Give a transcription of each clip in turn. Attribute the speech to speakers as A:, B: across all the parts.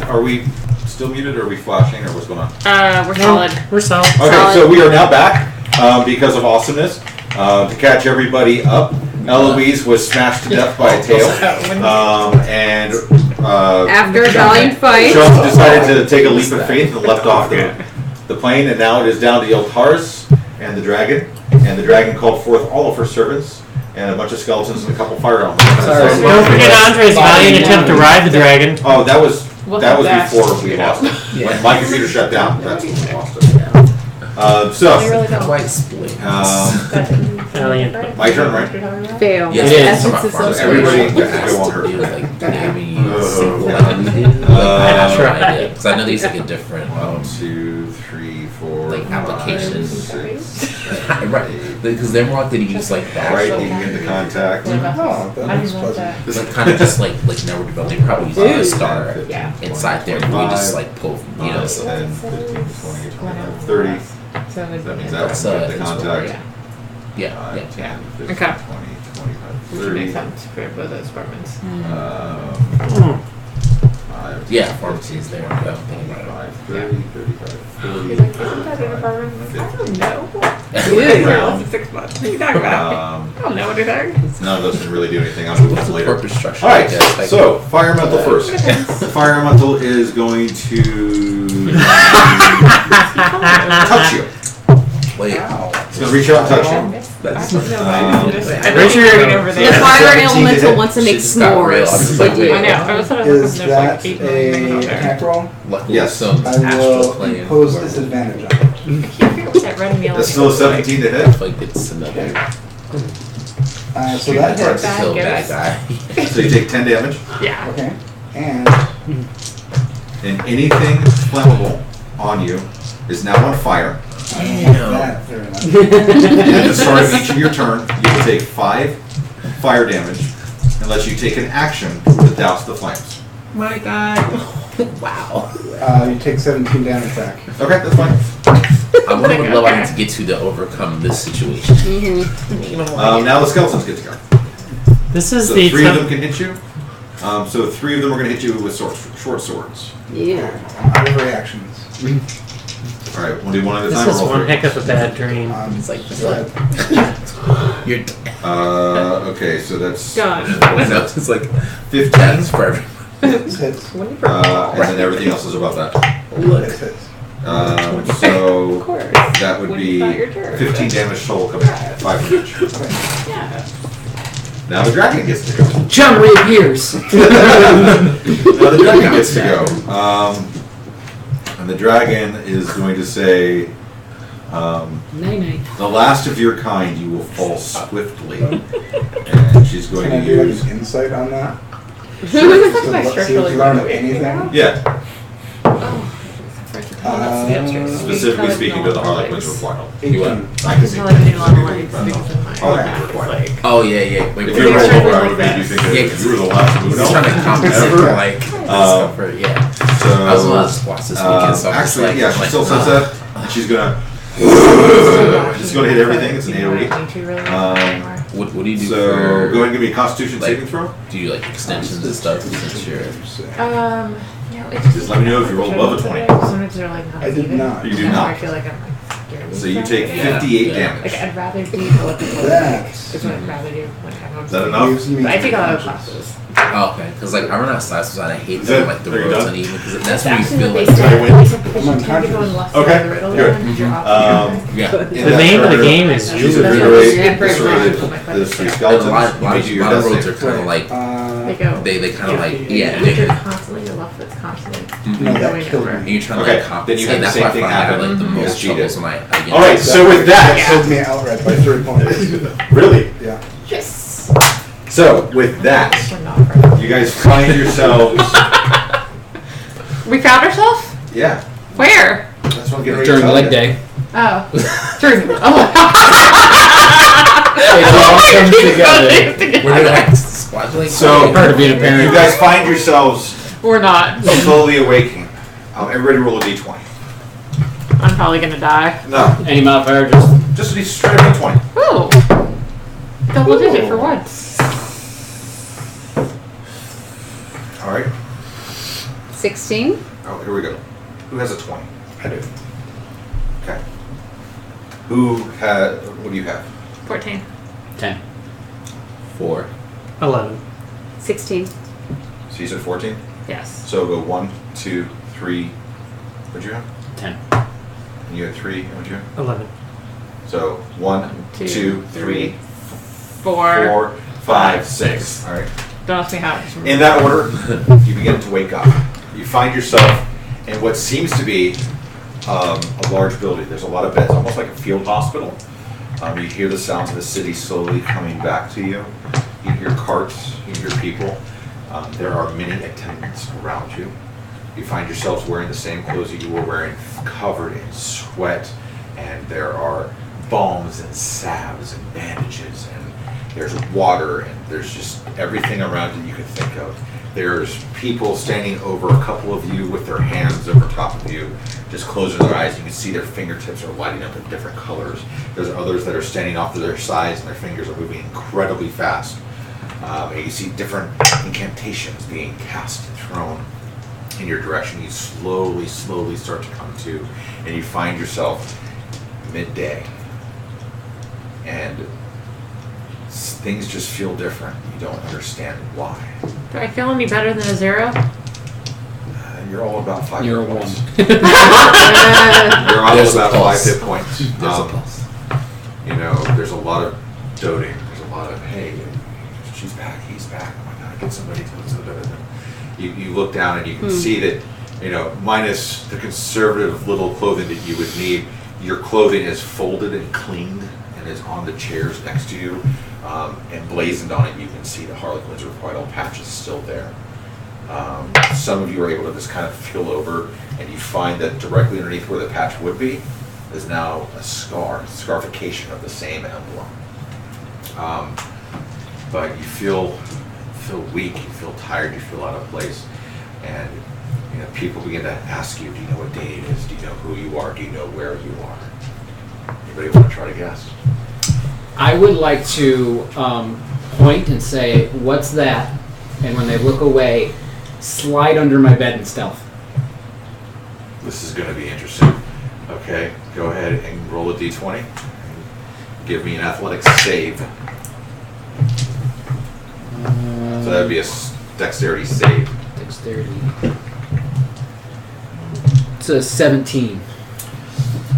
A: are we still muted or are we flashing or what's going on?
B: We're solid.
C: We're solid.
A: Okay, so we are now back because of awesomeness. To catch everybody up, Eloise was smashed to death by a tail.
B: After a valiant fight,
A: Sean decided to take a leap of faith and leapt off the plane, and now it is down to Yeltars and the dragon. And the dragon called forth all of her servants and a bunch of skeletons and a couple fire elements.
C: Don't forget Andre's valiant attempt to ride the dragon.
A: Oh, that was before we lost it. When my computer shut down, that's when we lost it.
D: Quite split.
C: Valiant.
A: My turn, right?
B: fail.
D: Yes,
C: It is.
B: Essence
A: So everybody gets to go on her.
C: That's right.
D: Because I know these like a different
A: 1, 2, 3, 4,
D: like applications.
A: 6, 7,
D: Right. Because they're more likely to use like that.
A: right, you can get the contact.
E: Oh, that's pleasant.
D: It's like kind of just like network development. They probably use a star
B: Yeah.
D: inside there. And you just like pull, you know.
A: 10, 15, 20, 25, 30.
B: So
A: That means
D: That's,
A: that the
D: it's
A: contact.
D: Yeah.
A: 5, 10, 15,
B: Okay.
A: 20, 25,
B: We can make
A: 30.
B: sense for both those departments.
A: 5,
D: Yeah, pharmacies there. Yeah, I'm thinking about
A: 25, 30, 35, 40.
B: He's like, isn't that a department? I don't know.
A: Yeah.
B: 6 months. What are you talking about? I don't know anything.
A: None of those can really do anything. I'll
D: it.
A: move
D: What's
A: them
D: the
A: later.
D: corporate structure?
A: All right,
D: I guess, like-
A: so fire elemental first. Fire elemental is going to touch you.
D: Wait.
A: It's going to reach out and touch you.
D: That's
B: Richard,
C: over
B: the fire elemental wants to make
D: She just got real. I was
B: s'mores.
D: just like, wait.
B: I know. I was thought
E: Is
B: there's like
E: that
B: 8 million things
E: a
B: out there.
E: attack roll?
D: Luckily,
A: Yes.
D: some
E: I
D: astral
E: will
D: plane.
E: impose disadvantage on it.
B: I can't figure what that red meal
A: That's
B: is.
A: still a 17 to hit.
D: Like it's another.
E: So that hits.
B: Bad
D: Kill bad
B: ghost.
D: guy.
A: So you take 10 damage.
B: Yeah.
E: Okay. And
A: And anything flammable on you is now on fire.
E: that very much.
A: And at the start of each of your turn, you will take 5 fire damage unless you take an action to douse the flames.
B: My God.
D: Wow.
E: You take 17 damage back.
A: Okay, that's fine.
D: I wonder what level I need to get to overcome this situation.
A: Now the skeletons get to go.
C: This is
A: So
C: the
A: 3 of them can hit you. So 3 of them are going to hit you with short swords.
B: Yeah.
E: Out of reactions.
A: All right, we'll do one at a
C: This
A: time.
C: is
A: or
C: one
A: roll
C: heck of a bad dream.
D: It's like
E: go ahead.
D: you're.
A: Okay, so that's
B: God.
D: No, it's like
A: 15.
D: that's for everyone.
E: Hits. Hits.
A: And then everything else is above that.
E: Hits. Hits.
A: So
B: Of course.
A: that would
B: When
A: be
B: you got your turn.
A: 15 damage total coming. 5 damage.
B: Yeah.
A: Now the dragon gets to go.
C: John reappears.
A: Now the dragon gets to go. And the dragon is going to say,
B: Night.
A: the last of your kind you will fall swiftly. And she's going
E: Can I
A: to
E: do like
A: use...
E: an insight on that?
B: See
E: See if you learn anything?
A: Yeah,
B: Specifically
A: specifically speaking to the Harlequins Requital.
E: 18.
A: I can see Harlequin.
D: Oh yeah. Wait,
A: If you roll over, I would make you think that you were the last move.
D: He's trying to compensate for like discomfort. Yeah.
A: So,
D: I was one of the squats this weekend, so I'm just
A: actually,
D: like,
A: yeah, she still says that. And she's gonna hit everything. It's an AoE.
D: What do you do
A: So
D: for?
A: go ahead and give me a Constitution
D: like,
A: saving throw.
D: Do you like extensions and stuff since you're?
A: Just let me know if you roll above a 20.
E: I did not.
A: You do not.
B: I feel like I'm like scared.
A: So you take 58 damage.
B: Like I'd rather do what
E: That's-
B: is what I'd rather do when I'm
A: Is that enough?
E: Gives me
B: But I take a lot of
E: 10
B: classes.
D: Oh, okay. Because like I run out of slices and I hate
A: Is
D: that
A: it-
D: like the
A: are you
D: roads
A: done?
D: uneven because that's when you
B: Actually,
D: feel
B: what they
D: like.
A: Did I
B: said,
A: win?
B: they said
E: I'm
B: because you can't go on left
A: Okay,
B: side of the riddle
A: good.
B: line, you're off.
D: Yeah.
A: In
C: The
A: that
C: name of the
A: turn,
C: game is
A: She's
C: you.
B: That's
A: eviscerated
B: what I was-
A: the 3
D: And a
A: skeletons.
D: lot
A: You may do your
D: of
A: death
D: roads
A: save.
D: are kind of like
B: They go.
D: they kind of like yeah.
B: You're constantly your left foot's constantly
E: No, that
B: going
E: killed
B: over.
D: And
E: me.
D: you're trying to
A: Okay,
D: like compensate.
A: then you have the
D: That's
A: same
D: why I
A: thing
D: find I have
A: happen.
D: like the
A: It's
D: most
A: cheated.
D: troubles when I get.
A: All right, so with that,
E: Killed me outright by 3 points.
A: really,
E: Yeah.
B: Yes.
A: so with that,
B: We're not for
A: you guys find yourselves.
B: We found ourselves?
A: Yeah,
B: Where?
A: that's what I'm getting ready to
F: During
A: tell
F: leg
A: you.
F: day.
B: Oh. During. Oh.
F: It all comes together.
D: We're like squad like
A: So
F: Part of being a
A: you
F: parent.
A: guys find yourselves
B: We're not.
A: slowly awaking. Everybody roll a d20.
B: I'm probably gonna die.
A: No,
F: Any modifier, just
A: just a straight up d20.
B: Ooh. Double digit for once.
A: All right.
G: 16.
A: Oh, here we go. Who has a 20?
E: I do.
A: Okay. What do you have?
B: 14.
C: 10.
D: 4.
C: 11.
G: 16.
A: So you said 14?
B: Yes.
A: So go 1, 2, 3. What'd you have?
C: 10.
A: And you had 3. And what'd you have?
C: 11.
A: So 1, 2, 3,
B: 4.
A: 4, 5, 6. All right.
B: Don't ask me how.
A: In that order, you begin to wake up. You find yourself in what seems to be a large building. There's a lot of beds, almost like a field hospital. You hear the sounds of the city slowly coming back to you. You hear carts, you hear people. There are many attendants around you. You find yourselves wearing the same clothes that you were wearing, covered in sweat, and there are balms and salves and bandages, and there's water, and there's just everything around you can think of. There's people standing over a couple of you with their hands over top of you, just closing their eyes. You can see their fingertips are lighting up in different colors. There's others that are standing off to their sides, and their fingers are moving incredibly fast. And you see different incantations being cast and thrown in your direction. You slowly start to come to, and you find yourself midday. And things just feel different. You don't understand why.
B: Do I feel any better than a 0?
A: You're all about 5
C: You're
A: hit
C: a
A: points.
C: 1.
A: You're all
D: There's a
A: about 5
D: pulse.
A: hit points.
D: There's a pulse.
A: You know, there's a lot of doting. There's a lot of, hey, she's back, he's back. Oh my God, get somebody to you look down and you can see that, you know, minus the conservative little clothing that you would need, your clothing is folded and cleaned and is on the chairs next to you. And blazoned on it, you can see the Harlequin's Requital patch is still there. Some of you are able to just kind of feel over, and you find that directly underneath where the patch would be is now a scarification of the same emblem. But you feel weak, you feel tired, you feel out of place, and you know people begin to ask you, do you know what day it is? Do you know who you are? Do you know where you are? Anybody want to try to guess?
C: I would like to point and say, what's that? And when they look away, slide under my bed in stealth.
A: This is going to be interesting. Okay, go ahead and roll a d20. Give me an athletics save. So that would be a dexterity save.
C: Dexterity. It's a 17.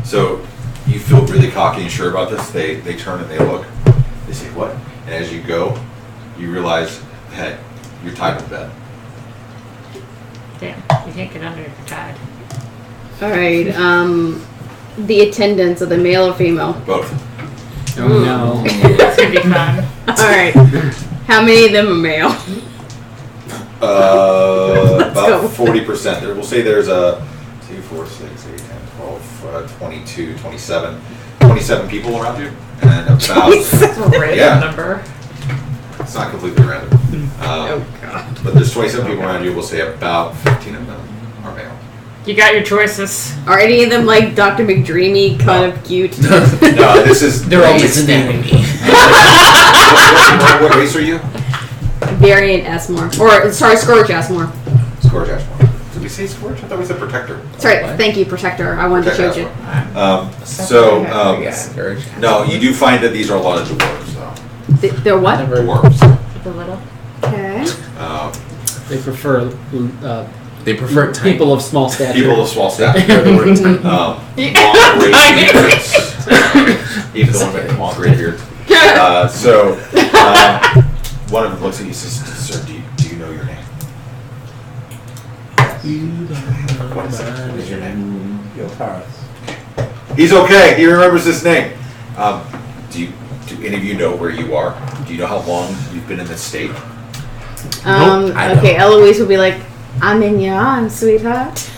A: So you feel really cocky and sure about this. They turn and they look. They say, what? And as you go, you realize that you're tied to bed.
B: Damn, you can't get under if you're tied.
G: All right. The attendants, are the male or female?
A: Both.
C: Oh no.
B: That's gonna be fun.
G: All right. How many of them are male?
A: About 40%. We'll say there's a 2, 4, 6, 8, 10, 12, 22, 27 people around you. And about...
B: That's a random
A: Yeah.
B: number.
A: It's not completely random.
G: Oh God.
A: But there's 27 people around you. We'll say about 15 of them are male.
B: You got your choices.
G: Are any of them like Dr. McDreamy, kind of cute?
A: No, this is...
C: They're all
D: Grey's Anatomy.
A: What race are you?
G: Variant Asmore. Or, sorry, Scourge Asmore.
A: Scourge Ashmore. Did we say Scourge? I thought we said Protector.
G: Sorry,
D: What?
G: thank you, Protector. I wanted to change it.
A: No, you do find that these are a lot of dwarves, though.
G: They're what?
A: Dwarves.
B: The little.
G: Okay.
C: They prefer
D: They prefer tiny.
C: people of small stature.
A: People of small stature. Long gray beards. Even the one with the long gray beard. One of them looks at you and says, sir, do you know your name? What is your name?
E: Yiltaris.
A: He's okay. He remembers his name. Do any of you know where you are? Do you know how long you've been in this state?
D: I
G: Okay,
D: don't.
G: Eloise will be like, I'm in your arms, sweetheart.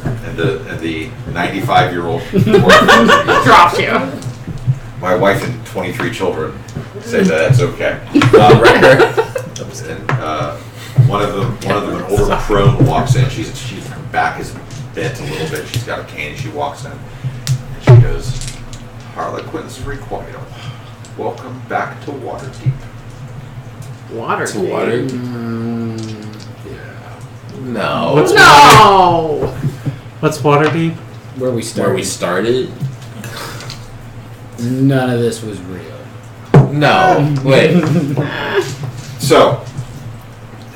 A: And the 95-year-old
B: Dropped you.
A: my wife and 23 children say that that's okay. And one of them, an older crone, walks in. She's her back is bent a little bit. She's got a cane. She walks in, and she goes, "Harlequin's Requital. Welcome back to Waterdeep."
G: Water.
D: To water.
A: Yeah.
D: No.
G: No!
H: What's Waterdeep?
C: Where we started.
D: Where we started?
C: None of this was real.
D: No. Wait.
A: So,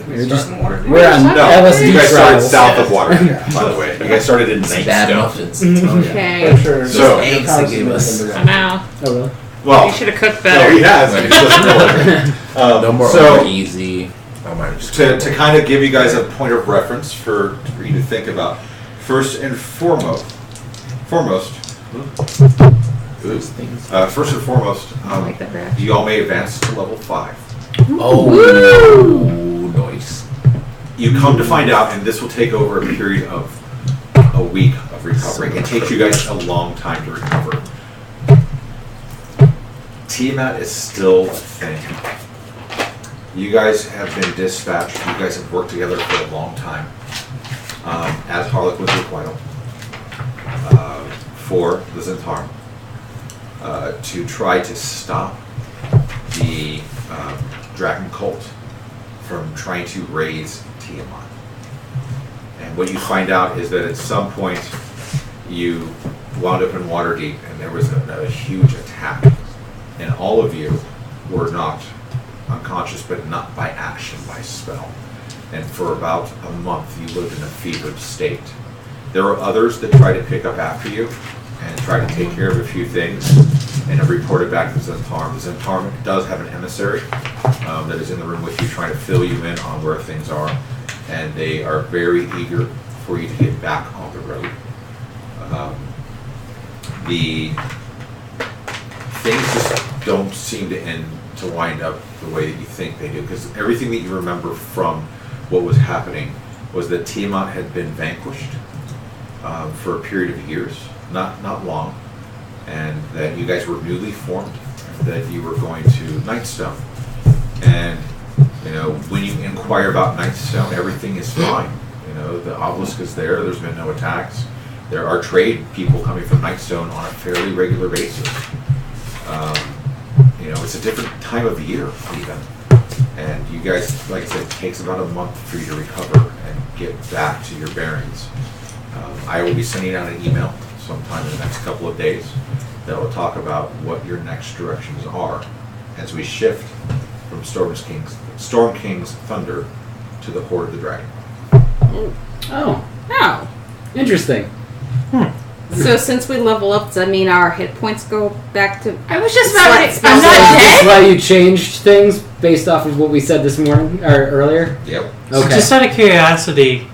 C: We're just
E: Starting water.
C: we're on
A: no,
C: LSD
A: you guys started
C: trials.
A: south of Waterdeep, by the way. You guys started in
D: Bad
A: Nightstone.
D: muffins.
G: Okay.
E: For sure.
A: So-
E: Your
D: Eggs
E: house
D: they gave
E: is
D: us.
B: I know.
C: Oh really?
A: Well,
B: You should have cooked
A: no,
B: better.
A: he has. He just doesn't know it.
D: No more
A: so,
D: over easy. Oh, my.
A: to kind of give you guys a point of reference for you to think about, first and foremost,
D: Those things.
A: first and foremost,
B: I like that graph.
A: you all may advance to level 5.
D: Oh, nice.
A: You come to find out, and this will take over a period of a week of recovery. It takes you guys a long time to recover. Tiamat is still a thing. You guys have been dispatched. You guys have worked together for a long time as Harlequin with Requital for the Zentharm to try to stop the Dragon Cult from trying to raise Tiamat. And what you find out is that at some point you wound up in Waterdeep and there was a huge attack. And all of you were knocked unconscious, but not by action, by spell. And for about a month you lived in a fevered state. There were others that tried to pick up after you and try to take care of a few things and have reported back to Zentharm. The Zentharm does have an emissary that is in the room with you trying to fill you in on where things are. And they are very eager for you to get back on the road. The things just don't seem to wind up the way that you think they do, because everything that you remember from what was happening was that Tiamat had been vanquished for a period of years, not long, and that you guys were newly formed, that you were going to Nightstone. And you know, when you inquire about Nightstone, everything is fine. You know, the obelisk is there. There's been no attacks. There are trade people coming from Nightstone on a fairly regular basis. You know, it's a different time of year even. And you guys, like I said, it takes about a month for you to recover and get back to your bearings. I will be sending out an email sometime in the next couple of days that will talk about what your next directions are as we shift from Storm King's Thunder to the Horde of the Dragon.
C: Oh,
G: Oh.
C: interesting.
G: So since we level up, does that mean our hit points go back to...
B: I was just about to.
G: Spell
B: I'm not
G: save.
C: That's
B: dead.
C: why you changed things based off of what we said this morning or earlier.
A: Yep.
C: Okay.
H: Just out of curiosity,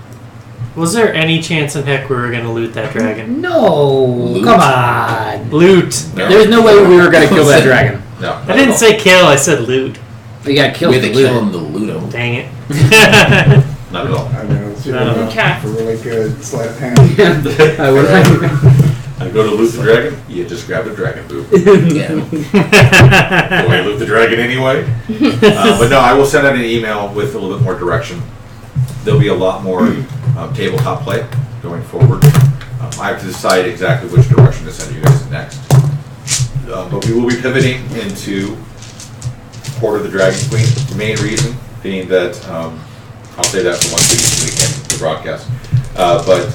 H: was there any chance in heck we were going to loot that dragon?
C: No,
D: Loot?
C: come on.
H: Loot.
A: No.
C: There's no way we were gonna kill that dragon.
A: No.
H: I didn't say kill, I said loot.
C: We got killed.
D: We had to
C: to loot
D: kill
C: it.
D: him to loot him.
H: Dang it.
A: Not at all.
E: I know, it's super
H: No.
B: Okay.
E: for really good sleight of hand.
C: I would.
A: I go to loot the dragon, you just grab a dragon boob.
D: Yeah.
A: Go away, loot the dragon anyway. But no, I will send out an email with a little bit more direction. There'll be a lot more tabletop play going forward. I have to decide exactly which direction to send you guys next. But we will be pivoting into Horde of the Dragon Queen. The main reason being that, I'll say that for once we can the broadcast. But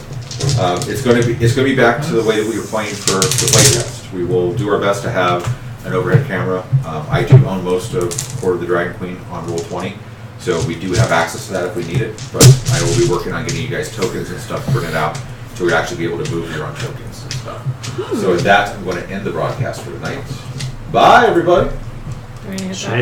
A: it's going to be back to the way that we were playing for the playtest. We will do our best to have an overhead camera. I do own most of Horde of the Dragon Queen on Roll20, so we do have access to that if we need it. But I will be working on getting you guys tokens and stuff printed out, so we'll actually be able to move your own tokens and stuff. So with that, I'm going to end the broadcast for tonight. Bye, everybody.
B: Do we need to
H: Should I